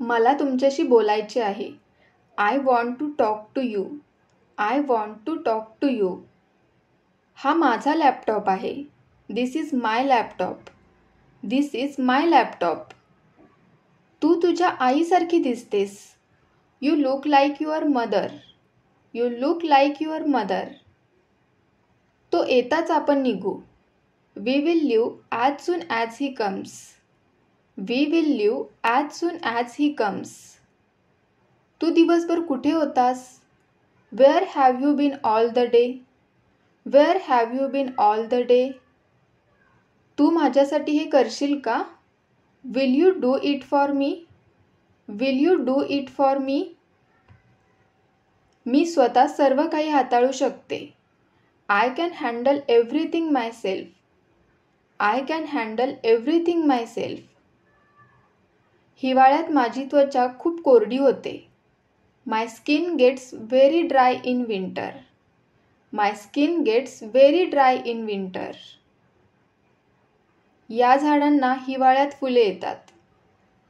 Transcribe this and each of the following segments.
मला तुमच्याशी बोलायचे आहे. I want to talk to you. I want to talk to you. हा माझा लॅपटॉप आहे. This is my laptop. This is my laptop. तू तुझ्या आईसारखी दिसतेस. You look like your mother. You look like your mother. तो येताच आपण निघू. We will leave as soon as he comes. We will leave as soon as he comes. तू दिवसभर कुठे होतास? Where have you been all the day? Where have you been all the day? तू माझ्यासाठी हे करशील का? Will you do it for me? Will you do it for me? मी स्वतः सर्व काही हाताळू शकते. I can handle everything myself. I can handle everything myself. हिवाळ्यात माझी त्वचा खूप कोरडी होते. My skin gets very dry in winter. My skin gets very dry in winter. या झाडांना हिवाळ्यात फुले येतात.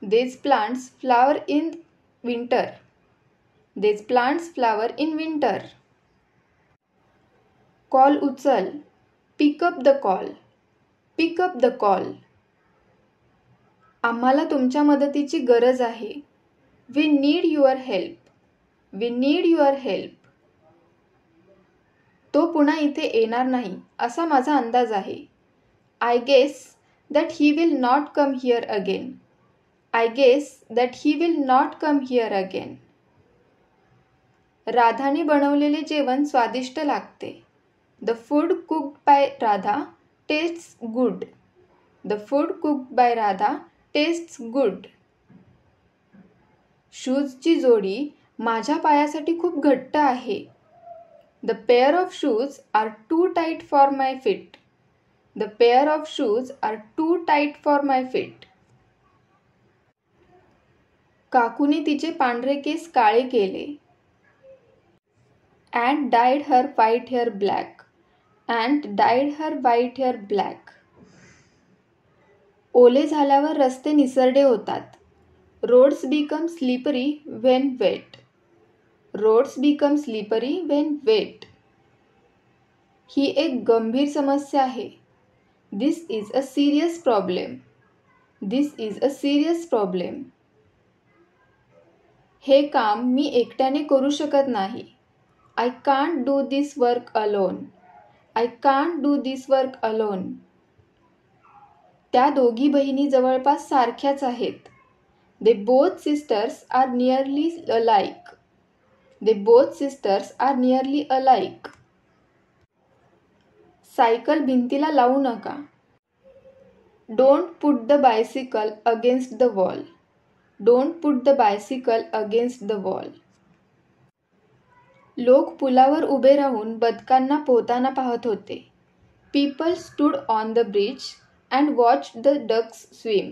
These plants flower in winter. These plants flower in winter. कॉल उचल. Pick up the call. Pick up the call. आम्हाला तुमच्या मदतीची गरज आहे. We need your help. We need your help. तो पुन्हा इथे येणार नाही असा माझा अंदाज आहे. I guess that he will not come here again. I guess that he will not come here again. राधाने बनवलेले जेवण स्वादिष्ट लागते. The food cooked by Radha tastes good. The food cooked by Radha tastes good. शूजची जोडी माझ्या पायासाठी खूप घट्ट आहे. The pair of shoes are too tight for my feet. The pair of shoes are too tight for my feet. काकूने तिचे पांढरे केस काळे केले. And dyed her white hair black. And dyed her white hair black. ओले झाल्यावर रस्ते निसरडे होतात. Roads become slippery when wet. Roads become slippery when wet. ही एक गंभीर समस्या आहे. This is a serious problem. This is a serious problem. हे काम मी एकट्याने करू शकत नाही. I can't do this work alone. I can't do this work alone. त्या दोघी बहिणी जवळपास सारख्याच आहेत. They both sisters are nearly alike. They both sisters are nearly alike. Cycle भिंतीला लावू नका. Don't put the bicycle against the wall. Don't put the bicycle against the wall. लोक पुलावर उभे राहून बदकांना पोहताना पाहत होते. People stood on the bridge and watched the ducks swim.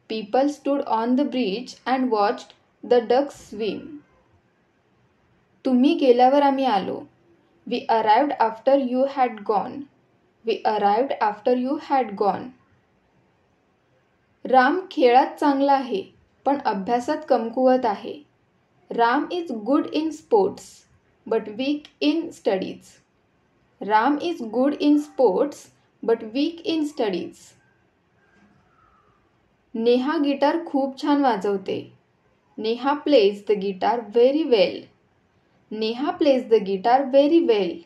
People stood on the bridge and watched the ducks swim. तुम्ही गेल्यावर आम्ही आलो. We arrived after you had gone. We arrived after you had gone. Ram खेळात चांगला आहे पण अभ्यासात कमकुवत आहे. Ram is good in sports but weak in studies. Ram is good in sports but weak in studies. Neha guitar खूप छान वाजवते. Neha plays the guitar very well. Neha plays the guitar very well.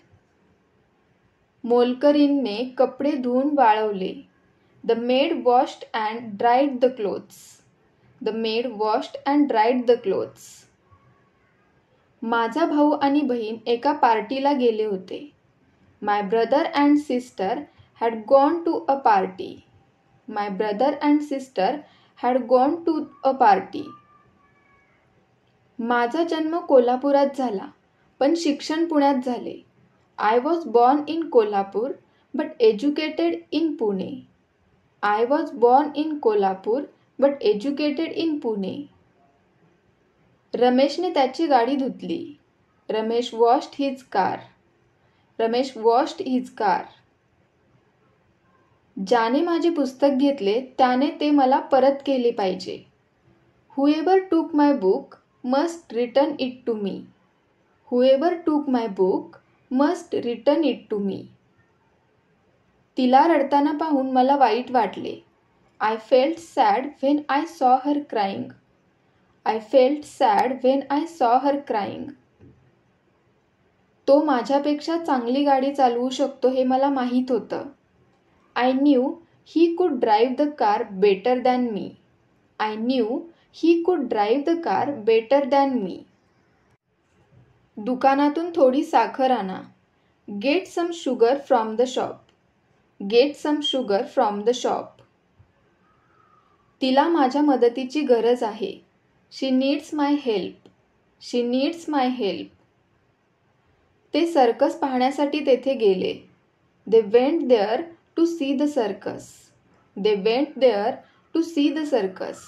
मोलकरीणने कपडे धुवून वाळवले. The maid washed and dried the clothes. The maid washed and dried the clothes. माझा भाऊ आणि बहीण एका पार्टीला गेले होते. My brother and sister had gone to a party. My brother and sister had gone to a party. माझा जन्म कोल्हापुरात झाला पण शिक्षण पुण्यात झाले. I was born in Kolhapur but educated in Pune. I was born in Kolhapur but educated in Pune. रमेशने त्याची गाडी धुतली. Ramesh washed his car. Ramesh washed his car. ज्याने माझे पुस्तक घेतले त्याने ते मला परत केले पाहिजे. Whoever took my book must return it to me. Whoever took my book must return it to me. तिला रडताना पाहून मला वाईट वाटले. I felt sad when I saw her crying. I felt sad when I saw her crying. तो माझ्यापेक्षा चांगली गाडी चालवू शकतो हे मला माहीत होतं. I knew he could drive the car better than me. I knew he could drive the car better than me. दुकानातून थोडी साखर आणा. Get some sugar from the shop. Get some sugar from the shop. तिला माझ्या मदतीची गरज आहे. She needs my help. She needs my help. ते सर्कस पाहण्यासाठी तेथे गेले. They went there to see the circus. They went there to see the circus.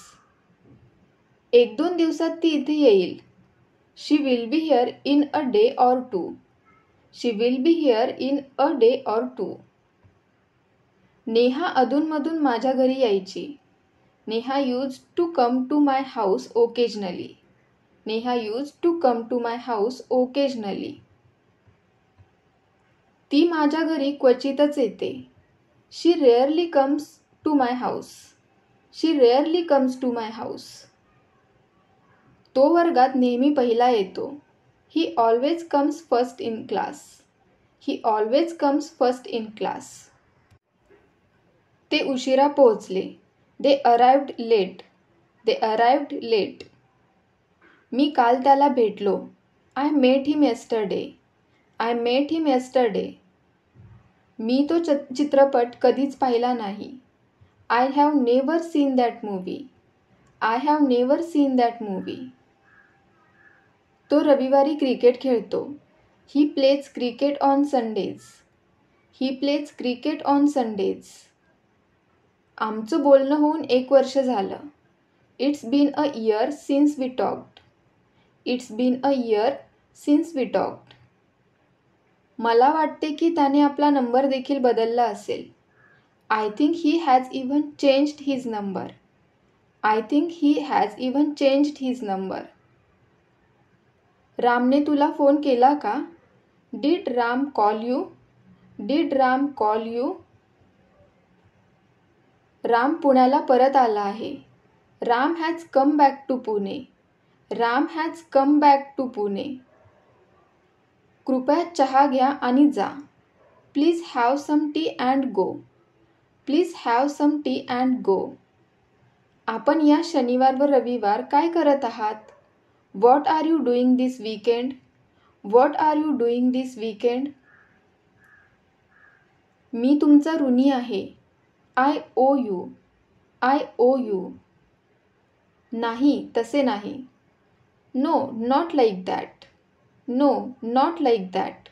1-2 दिवसात ती इथे येईल. She will be here in a day or two. She will be here in a day or two. Neha अधूनमधून माझ्या घरी यायची. Neha used to come to my house occasionally. Neha used to come to my house occasionally. ती माझ्या घरी क्वचितच येते. She rarely comes to my house. She rarely comes to my house. तो वर्गात नेहमी पहिला येतो. He always comes first in class. He always comes first in class. ते उशिरा पोहोचले. They arrived late. They arrived late. मी काल त्याला भेटलो. I met him yesterday. I met him yesterday. मी तो चित्रपट कधीच पाहिला नाही. I have never seen that movie. I have never seen that movie. तो रविवारी क्रिकेट खेळतो. He plays cricket on Sundays. He plays cricket on Sundays. आमचं बोलणं होऊन 1 वर्ष झालं. It's been a year since we talked. It's been a year since we talked. मला वाटते की त्याने आपला नंबर देखील बदलला असेल. I think he has even changed his number. I think he has even changed his number. रामने तुला फोन केला का? Did Ram call you? Did Ram call you? Ram पुण्याला परत आला आहे. Ram has come back to Pune. Ram has come back to Pune. कृपया चहा घ्या आणि जा. Please have some tea and go. Please have some tea and go. आपण या शनिवार व रविवार काय करत आहात? What are you doing this weekend? What are you doing this weekend? मी तुमचा ऋणी आहे. I owe you. I owe you. नाही, तसे नाही. No, not like that. No, not like that.